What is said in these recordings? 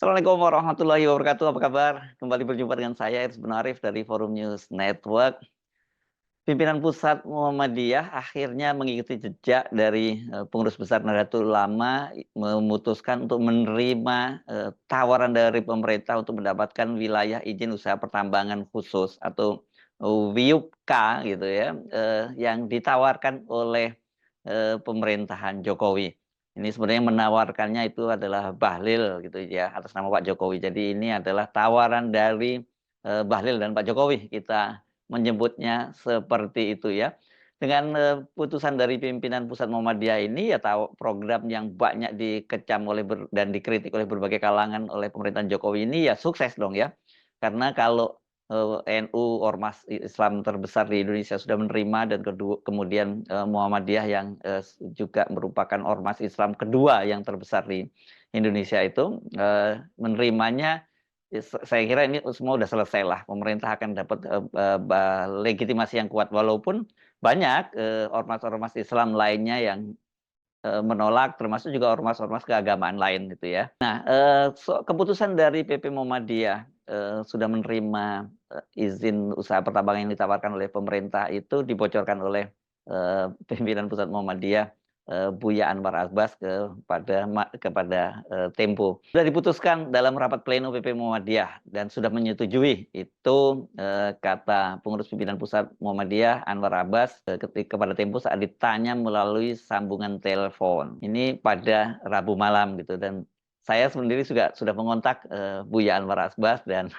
Assalamualaikum warahmatullahi wabarakatuh. Apa kabar? Kembali berjumpa dengan saya Iris Arif dari Forum News Network. Pimpinan Pusat Muhammadiyah akhirnya mengikuti jejak dari Pengurus Besar Nahdlatul Ulama memutuskan untuk menerima tawaran dari pemerintah untuk mendapatkan wilayah izin usaha pertambangan khusus atau WIUPK gitu ya, yang ditawarkan oleh pemerintahan Jokowi. Ini sebenarnya menawarkannya itu adalah Bahlil gitu ya, atas nama Pak Jokowi. Jadi ini adalah tawaran dari Bahlil dan Pak Jokowi, kita menyebutnya seperti itu ya. Dengan putusan dari pimpinan Pusat Muhammadiyah ini ya, tahu program yang banyak dikecam dan dikritik oleh berbagai kalangan oleh pemerintahan Jokowi ini ya sukses dong ya. Karena kalau NU ormas Islam terbesar di Indonesia sudah menerima, dan kemudian Muhammadiyah yang juga merupakan ormas Islam kedua yang terbesar di Indonesia itu menerimanya. Saya kira ini semua sudah selesai lah. Pemerintah akan dapat legitimasi yang kuat, walaupun banyak ormas-ormas Islam lainnya yang menolak, termasuk juga ormas-ormas keagamaan lain gitu ya. Nah, keputusan dari PP Muhammadiyah sudah menerima izin usaha pertambangan yang ditawarkan oleh pemerintah itu dibocorkan oleh pimpinan Pusat Muhammadiyah, Buya Anwar Abbas kepada Tempo. Sudah diputuskan dalam rapat pleno PP Muhammadiyah dan sudah menyetujui itu, kata pengurus pimpinan Pusat Muhammadiyah Anwar Abbas kepada Tempo saat ditanya melalui sambungan telepon. Ini pada Rabu malam gitu, dan saya sendiri juga sudah mengontak Buya Anwar Abbas dan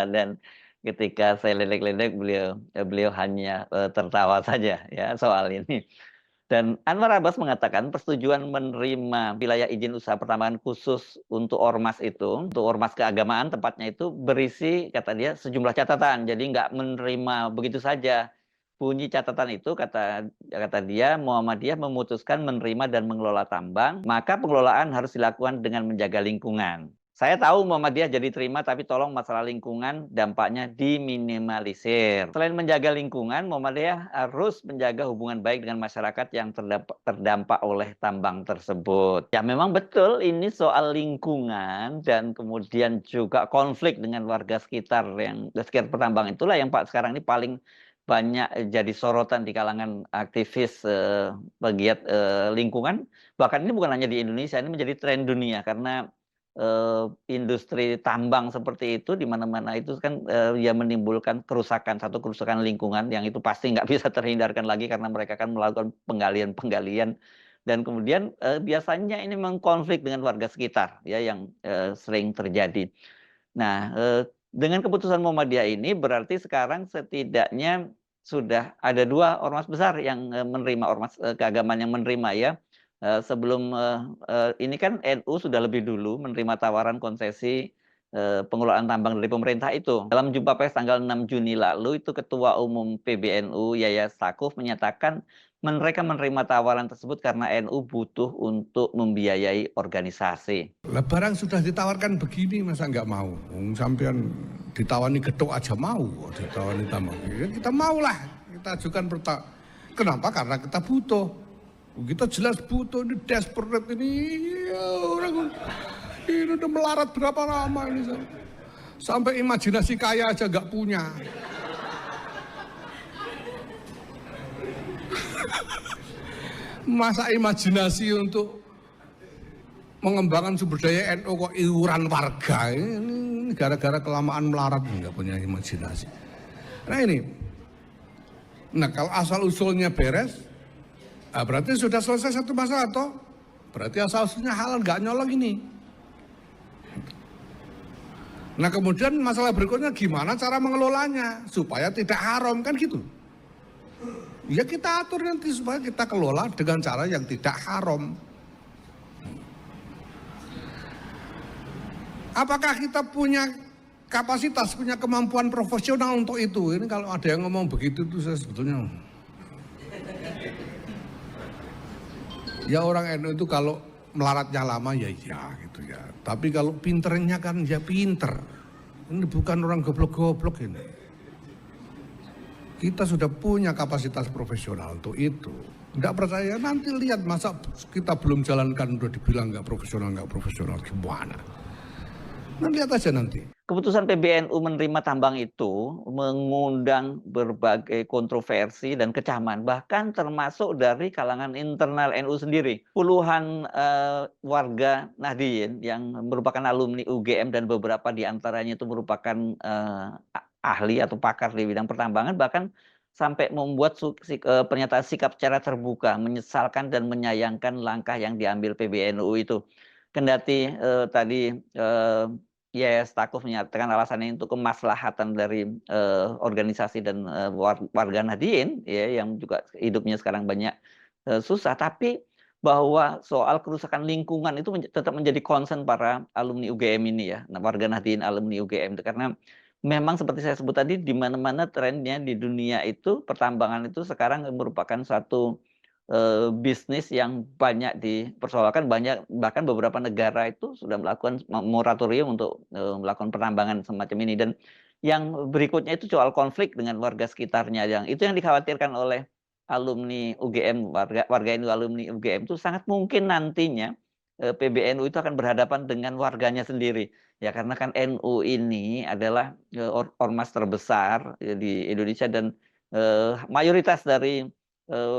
dan ketika saya ledek-ledek beliau hanya tertawa saja ya soal ini. Dan Anwar Abbas mengatakan persetujuan menerima wilayah izin usaha pertambangan khusus untuk ormas itu, untuk ormas keagamaan tepatnya itu, berisi, kata dia, sejumlah catatan. Jadi nggak menerima begitu saja. Bunyi catatan itu, kata dia, Muhammadiyah memutuskan menerima dan mengelola tambang, maka pengelolaan harus dilakukan dengan menjaga lingkungan. Saya tahu Muhammadiyah jadi terima, tapi tolong masalah lingkungan dampaknya diminimalisir. Selain menjaga lingkungan, Muhammadiyah harus menjaga hubungan baik dengan masyarakat yang terdampak oleh tambang tersebut. Ya memang betul ini soal lingkungan dan kemudian juga konflik dengan warga sekitar pertambangan, itulah yang Pak sekarang ini paling banyak jadi sorotan di kalangan aktivis pegiat lingkungan. Bahkan ini bukan hanya di Indonesia, ini menjadi tren dunia karena industri tambang seperti itu di mana-mana itu kan ya menimbulkan satu kerusakan lingkungan yang itu pasti nggak bisa terhindarkan lagi, karena mereka kan melakukan penggalian dan kemudian biasanya ini mengkonflik dengan warga sekitar ya, yang sering terjadi. Nah, dengan keputusan Muhammadiyah ini berarti sekarang setidaknya sudah ada 2 ormas besar yang menerima, ormas keagamaan yang menerima ya. Sebelum ini kan NU sudah lebih dulu menerima tawaran konsesi pengelolaan tambang dari pemerintah itu. Dalam jumpa pers tanggal 6 Juni lalu itu, Ketua Umum PBNU Yahya Stakuf menyatakan mereka menerima tawaran tersebut karena NU butuh untuk membiayai organisasi. Lah barang sudah ditawarkan begini masa nggak mau? Sampean ditawani gedok aja mau, ditawani tambang. Ya, kita maulah, kita ajukan Kenapa? Karena kita butuh. Kita jelas butuh, ini desperate ini, ya, orang ini udah melarat berapa lama ini, sampai imajinasi kaya aja nggak punya. Masa imajinasi untuk mengembangkan sumber daya NU kok iuran warga, ini gara-gara kelamaan melarat nggak punya imajinasi. Nah kalau asal usulnya beres, berarti sudah selesai satu masalah toh. Berarti asal usulnya halal, nggak nyolong ini. Nah kemudian masalah berikutnya gimana cara mengelolanya supaya tidak haram, kan gitu. Ya kita atur nanti supaya kita kelola dengan cara yang tidak haram. Apakah kita punya kapasitas, punya kemampuan profesional untuk itu? Ini kalau ada yang ngomong begitu tuh saya sebetulnya, ya orang NU itu kalau melaratnya lama ya iya gitu ya. Tapi kalau pinternya kan ya pinter. Ini bukan orang goblok-goblok ini. Kita sudah punya kapasitas profesional untuk itu. Nggak percaya nanti lihat, masa kita belum jalankan udah dibilang nggak profesional gimana. Nah, lihat aja nanti. Keputusan PBNU menerima tambang itu mengundang berbagai kontroversi dan kecaman, bahkan termasuk dari kalangan internal NU sendiri. Puluhan warga Nahdien yang merupakan alumni UGM dan beberapa di antaranya itu merupakan ahli atau pakar di bidang pertambangan, bahkan sampai membuat pernyataan sikap secara terbuka, menyesalkan dan menyayangkan langkah yang diambil PBNU itu. Kendati tadi Yes, Stakuf menyatakan alasannya untuk kemaslahatan dari organisasi dan warga Nahdien, ya, yang juga hidupnya sekarang banyak susah. Tapi bahwa soal kerusakan lingkungan itu tetap menjadi concern para alumni UGM ini ya, warga Nahdien alumni UGM. Karena memang seperti saya sebut tadi, di mana-mana trennya di dunia itu pertambangan itu sekarang merupakan satu bisnis yang banyak dipersoalkan, bahkan beberapa negara itu sudah melakukan moratorium untuk melakukan penambangan semacam ini. Dan yang berikutnya itu soal konflik dengan warga sekitarnya, yang itu yang dikhawatirkan oleh alumni UGM, warga NU alumni UGM itu sangat mungkin nantinya PBNU itu akan berhadapan dengan warganya sendiri. Ya, karena kan NU ini adalah ormas terbesar di Indonesia, dan mayoritas dari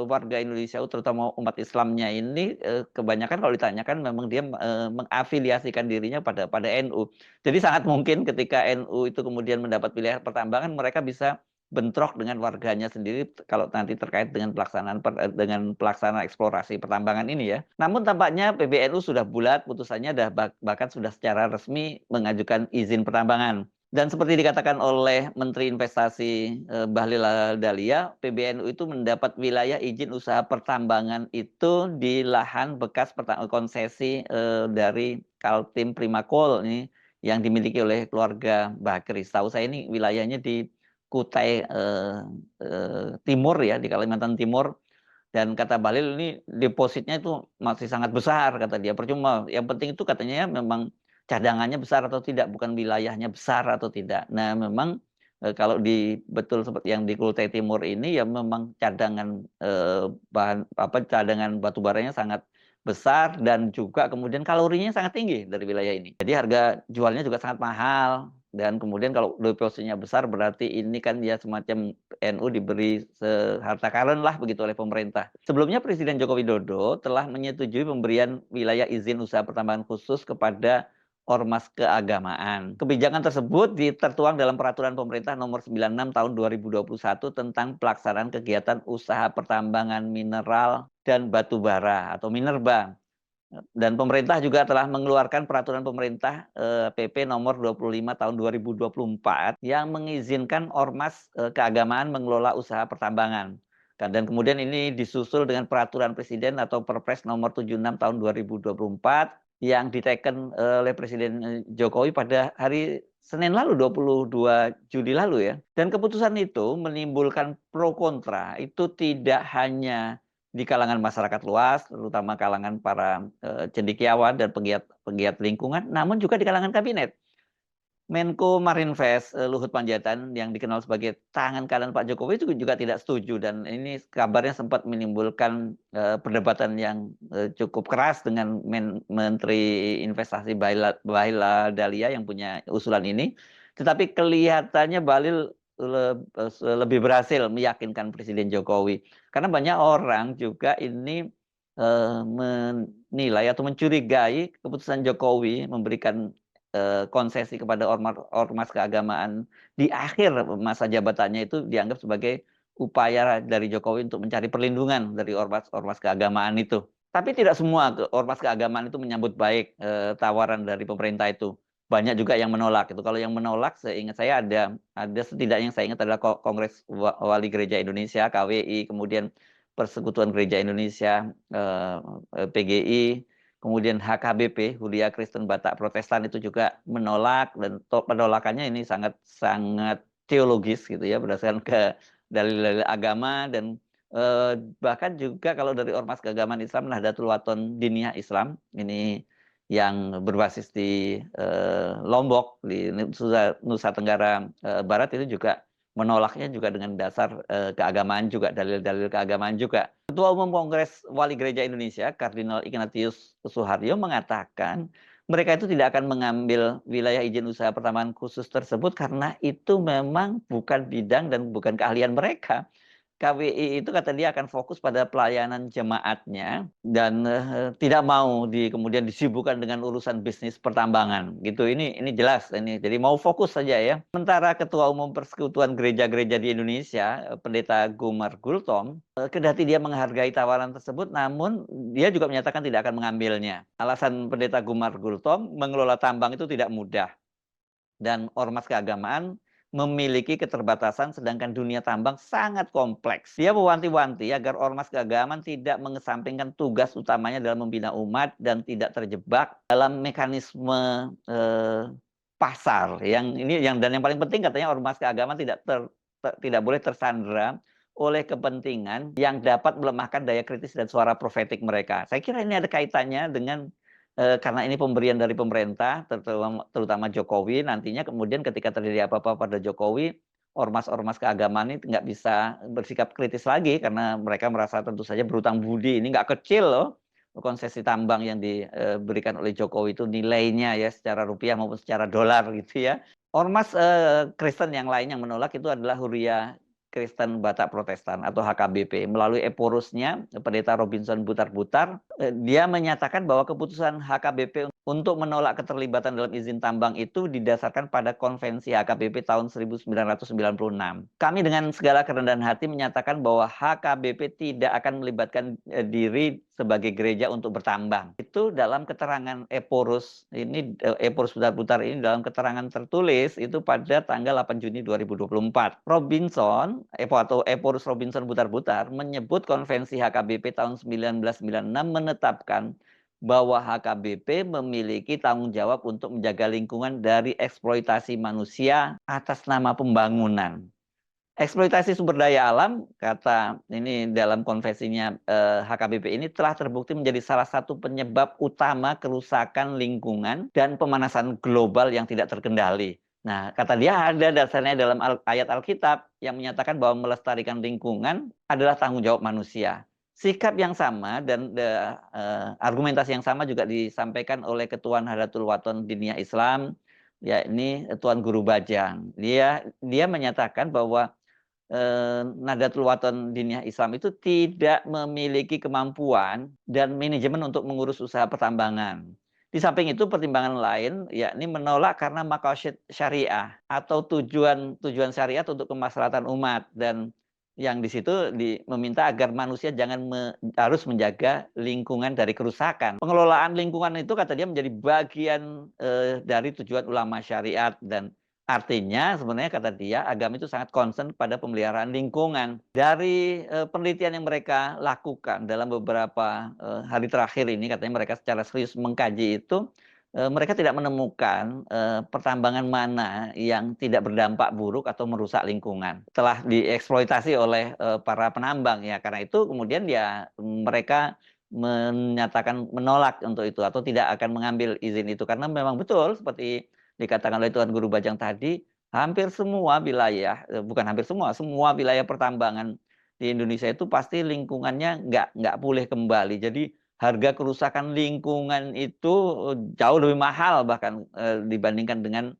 warga Indonesia, terutama umat Islamnya ini, kebanyakan kalau ditanyakan memang dia mengafiliasikan dirinya pada NU. Jadi sangat mungkin ketika NU itu kemudian mendapat pilihan pertambangan, mereka bisa bentrok dengan warganya sendiri kalau nanti terkait dengan pelaksanaan eksplorasi pertambangan ini ya. Namun tampaknya PBNU sudah bulat putusannya, bahkan sudah secara resmi mengajukan izin pertambangan. Dan seperti dikatakan oleh Menteri Investasi Bahlil Lahadalia, PBNU itu mendapat wilayah izin usaha pertambangan itu di lahan bekas konsesi dari Kaltim Primakol ini yang dimiliki oleh keluarga Bakri. Setahu saya ini wilayahnya di Kutai Timur ya, di Kalimantan Timur. Dan kata Bahlil ini depositnya itu masih sangat besar, kata dia. Percuma, yang penting itu katanya memang cadangannya besar atau tidak, bukan wilayahnya besar atau tidak. Nah, memang kalau betul seperti yang di Kutai Timur ini ya memang cadangan cadangan batu baranya sangat besar, dan juga kemudian kalorinya sangat tinggi dari wilayah ini. Jadi harga jualnya juga sangat mahal. Dan kemudian kalau depositnya besar, berarti ini kan ya semacam NU diberi harta karun lah begitu oleh pemerintah. Sebelumnya Presiden Joko Widodo telah menyetujui pemberian wilayah izin usaha pertambangan khusus kepada ormas keagamaan. Kebijakan tersebut tertuang dalam Peraturan Pemerintah Nomor 96 Tahun 2021 tentang pelaksanaan kegiatan usaha pertambangan mineral dan batu bara atau Minerba. Dan pemerintah juga telah mengeluarkan peraturan pemerintah PP nomor 25 tahun 2024 yang mengizinkan ormas keagamaan mengelola usaha pertambangan. Dan kemudian ini disusul dengan peraturan presiden atau Perpres nomor 76 tahun 2024 yang diteken oleh Presiden Jokowi pada hari Senin lalu, 22 Juli lalu ya. Dan keputusan itu menimbulkan pro kontra, itu tidak hanya di kalangan masyarakat luas, terutama kalangan para cendekiawan dan pegiat lingkungan, namun juga di kalangan kabinet. Menko Marinvest Luhut Panjaitan yang dikenal sebagai tangan kanan Pak Jokowi itu juga tidak setuju, dan ini kabarnya sempat menimbulkan perdebatan yang cukup keras dengan Menteri Investasi Bahlil Lahadalia yang punya usulan ini. Tetapi kelihatannya Bahlil lebih berhasil meyakinkan Presiden Jokowi, karena banyak orang juga ini menilai atau mencurigai keputusan Jokowi memberikan konsesi kepada ormas keagamaan di akhir masa jabatannya itu dianggap sebagai upaya dari Jokowi untuk mencari perlindungan dari ormas keagamaan itu. Tapi tidak semua ormas keagamaan itu menyambut baik tawaran dari pemerintah itu. Banyak juga yang menolak itu. Kalau yang menolak, seingat saya ada setidaknya yang saya ingat adalah Kongres Wali Gereja Indonesia (KWI), kemudian Persekutuan Gereja Indonesia (PGI), kemudian HKBP, Huria Kristen Batak Protestan itu juga menolak, dan penolakannya ini sangat teologis gitu ya, berdasarkan ke dalil-dalil agama. Dan bahkan juga kalau dari ormas keagamaan Islam, Nahdlatul Wathon Diniyah Islam ini yang berbasis di Lombok di Nusa Tenggara Barat itu juga menolaknya juga dengan dasar keagamaan juga, dalil-dalil keagamaan juga. Ketua Umum Kongres Wali Gereja Indonesia, Kardinal Ignatius Suharyo, mengatakan mereka itu tidak akan mengambil wilayah izin usaha pertambangan khusus tersebut karena itu memang bukan bidang dan bukan keahlian mereka. KWI itu kata dia akan fokus pada pelayanan jemaatnya dan tidak mau kemudian disibukkan dengan urusan bisnis pertambangan gitu. Ini jelas ini. Jadi mau fokus saja ya. Sementara Ketua Umum Persekutuan Gereja-Gereja di Indonesia, Pendeta Gumar Gultom, kendati dia menghargai tawaran tersebut, namun dia juga menyatakan tidak akan mengambilnya. Alasan Pendeta Gumar Gultom, mengelola tambang itu tidak mudah dan ormas keagamaan memiliki keterbatasan sedangkan dunia tambang sangat kompleks. Dia mewanti-wanti agar ormas keagamaan tidak mengesampingkan tugas utamanya dalam membina umat dan tidak terjebak dalam mekanisme pasar. Dan yang paling penting katanya ormas keagamaan tidak boleh tersandera oleh kepentingan yang dapat melemahkan daya kritis dan suara profetik mereka. Saya kira ini ada kaitannya dengan karena ini pemberian dari pemerintah, terutama Jokowi, nantinya kemudian ketika terjadi apa-apa pada Jokowi, ormas-ormas keagamaan ini nggak bisa bersikap kritis lagi karena mereka merasa tentu saja berhutang budi. Ini nggak kecil loh, konsesi tambang yang diberikan oleh Jokowi itu nilainya ya secara rupiah maupun secara dolar gitu ya. Ormas Kristen yang lain yang menolak itu adalah Huria Kristen Batak Protestan atau HKBP. Melalui Eporusnya, Pendeta Robinson Butar-Butar, dia menyatakan bahwa keputusan HKBP untuk menolak keterlibatan dalam izin tambang itu didasarkan pada Konvensi HKBP tahun 1996. Kami dengan segala kerendahan hati menyatakan bahwa HKBP tidak akan melibatkan diri sebagai gereja untuk bertambang. Itu dalam keterangan Eporus Butar-Butar ini dalam keterangan tertulis itu pada tanggal 8 Juni 2024. Eporus Robinson Butar-Butar menyebut Konvensi HKBP tahun 1996 menetapkan bahwa HKBP memiliki tanggung jawab untuk menjaga lingkungan dari eksploitasi manusia atas nama pembangunan. Eksploitasi sumber daya alam, kata ini dalam konvensinya HKBP ini telah terbukti menjadi salah satu penyebab utama kerusakan lingkungan dan pemanasan global yang tidak terkendali. Nah, kata dia ada dasarnya dalam ayat Alkitab yang menyatakan bahwa melestarikan lingkungan adalah tanggung jawab manusia. Sikap yang sama dan argumentasi yang sama juga disampaikan oleh Ketua Nahdlatul Wathon Diniyah Islam, yakni Tuan Guru Bajang. Dia menyatakan bahwa Nahdlatul Wathon Diniyah Islam itu tidak memiliki kemampuan dan manajemen untuk mengurus usaha pertambangan. Di samping itu pertimbangan lain yakni menolak karena maqasid syariah atau tujuan syariat untuk kemaslahatan umat dan yang di situ meminta agar manusia harus menjaga lingkungan dari kerusakan. Pengelolaan lingkungan itu kata dia menjadi bagian dari tujuan ulama syariat dan artinya sebenarnya kata dia agama itu sangat concern pada pemeliharaan lingkungan. Dari penelitian yang mereka lakukan dalam beberapa hari terakhir ini katanya mereka secara serius mengkaji itu mereka tidak menemukan pertambangan mana yang tidak berdampak buruk atau merusak lingkungan. Telah dieksploitasi oleh para penambang ya. Karena itu kemudian mereka menyatakan menolak untuk itu atau tidak akan mengambil izin itu karena memang betul seperti dikatakan oleh Tuan Guru Bajang tadi, hampir semua wilayah, bukan hampir semua wilayah pertambangan di Indonesia itu pasti lingkungannya nggak pulih kembali. Jadi harga kerusakan lingkungan itu jauh lebih mahal bahkan dibandingkan dengan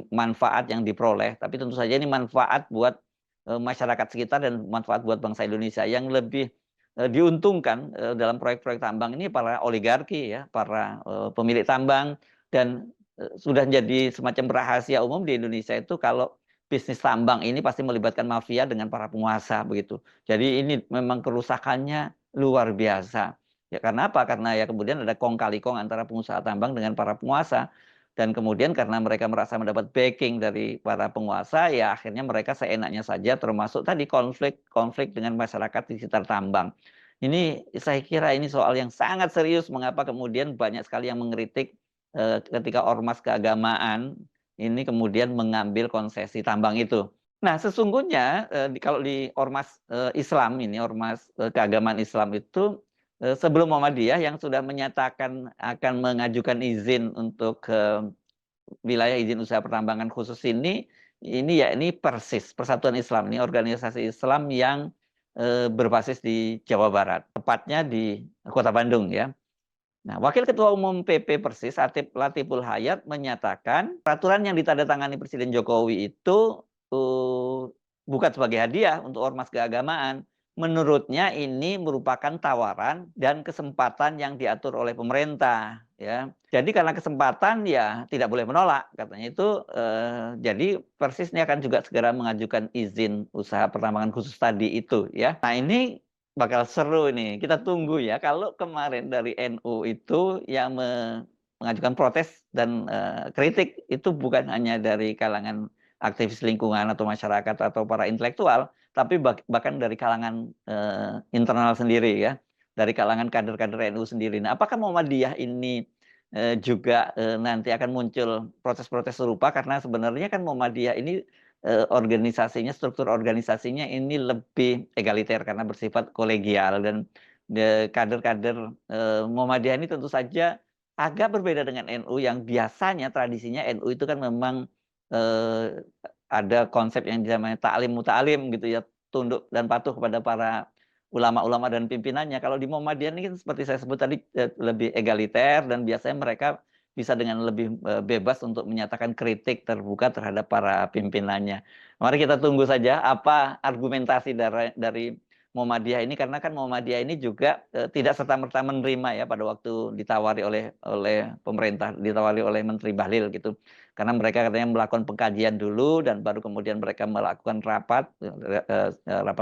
manfaat yang diperoleh. Tapi tentu saja ini manfaat buat masyarakat sekitar dan manfaat buat bangsa Indonesia. Yang lebih diuntungkan dalam proyek-proyek tambang ini para oligarki ya, para pemilik tambang dan sudah jadi semacam rahasia umum di Indonesia itu kalau bisnis tambang ini pasti melibatkan mafia dengan para penguasa begitu. Jadi ini memang kerusakannya luar biasa. Ya karena apa? Karena ya kemudian ada kong kali kong antara pengusaha tambang dengan para penguasa. Dan kemudian karena mereka merasa mendapat backing dari para penguasa, ya akhirnya mereka seenaknya saja termasuk tadi konflik dengan masyarakat di sekitar tambang. Ini saya kira ini soal yang sangat serius mengapa kemudian banyak sekali yang mengkritik ketika ormas keagamaan ini kemudian mengambil konsesi tambang itu. Nah, sesungguhnya kalau di ormas Islam ini, ormas keagamaan Islam itu sebelum Muhammadiyah yang sudah menyatakan akan mengajukan izin untuk wilayah izin usaha pertambangan khusus ini yakni Persis, Persatuan Islam, ini organisasi Islam yang berbasis di Jawa Barat, tepatnya di Kota Bandung ya. Nah, Wakil Ketua Umum PP Persis, Latiful Hayat, menyatakan peraturan yang ditandatangani Presiden Jokowi itu bukan sebagai hadiah untuk ormas keagamaan. Menurutnya ini merupakan tawaran dan kesempatan yang diatur oleh pemerintah. Ya, jadi karena kesempatan ya tidak boleh menolak, katanya itu. Jadi Persis ini akan juga segera mengajukan izin usaha pertambangan khusus tadi itu. Ya, nah ini bakal seru ini. Kita tunggu ya. Kalau kemarin dari NU itu yang mengajukan protes dan kritik itu bukan hanya dari kalangan aktivis lingkungan atau masyarakat atau para intelektual, tapi bahkan dari kalangan internal sendiri ya, dari kalangan kader-kader NU sendiri. Nah, apakah Muhammadiyah ini juga nanti akan muncul protes-protes serupa, karena sebenarnya kan Muhammadiyah ini organisasinya, struktur organisasinya ini lebih egaliter karena bersifat kolegial, dan kader-kader Muhammadiyah ini tentu saja agak berbeda dengan NU yang biasanya tradisinya NU itu kan memang ada konsep yang namanya ta'lim muta'alim gitu ya, tunduk dan patuh kepada para ulama-ulama dan pimpinannya. Kalau di Muhammadiyah ini kan seperti saya sebut tadi lebih egaliter, dan biasanya mereka bisa dengan lebih bebas untuk menyatakan kritik terbuka terhadap para pimpinannya. Mari kita tunggu saja apa argumentasi dari Muhammadiyah ini, karena kan Muhammadiyah ini juga tidak serta-merta menerima ya pada waktu ditawari oleh pemerintah, ditawari oleh Menteri Bahlil gitu. Karena mereka katanya melakukan pengkajian dulu dan baru kemudian mereka melakukan rapat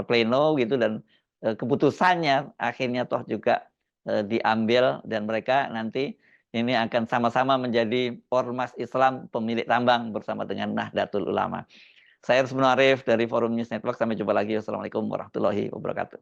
pleno gitu, dan keputusannya akhirnya toh juga diambil, dan mereka nanti ini akan sama-sama menjadi ormas Islam pemilik tambang bersama dengan Nahdlatul Ulama. Saya Aris Munarif dari Forum News Network. Sampai jumpa lagi. Wassalamualaikum warahmatullahi wabarakatuh.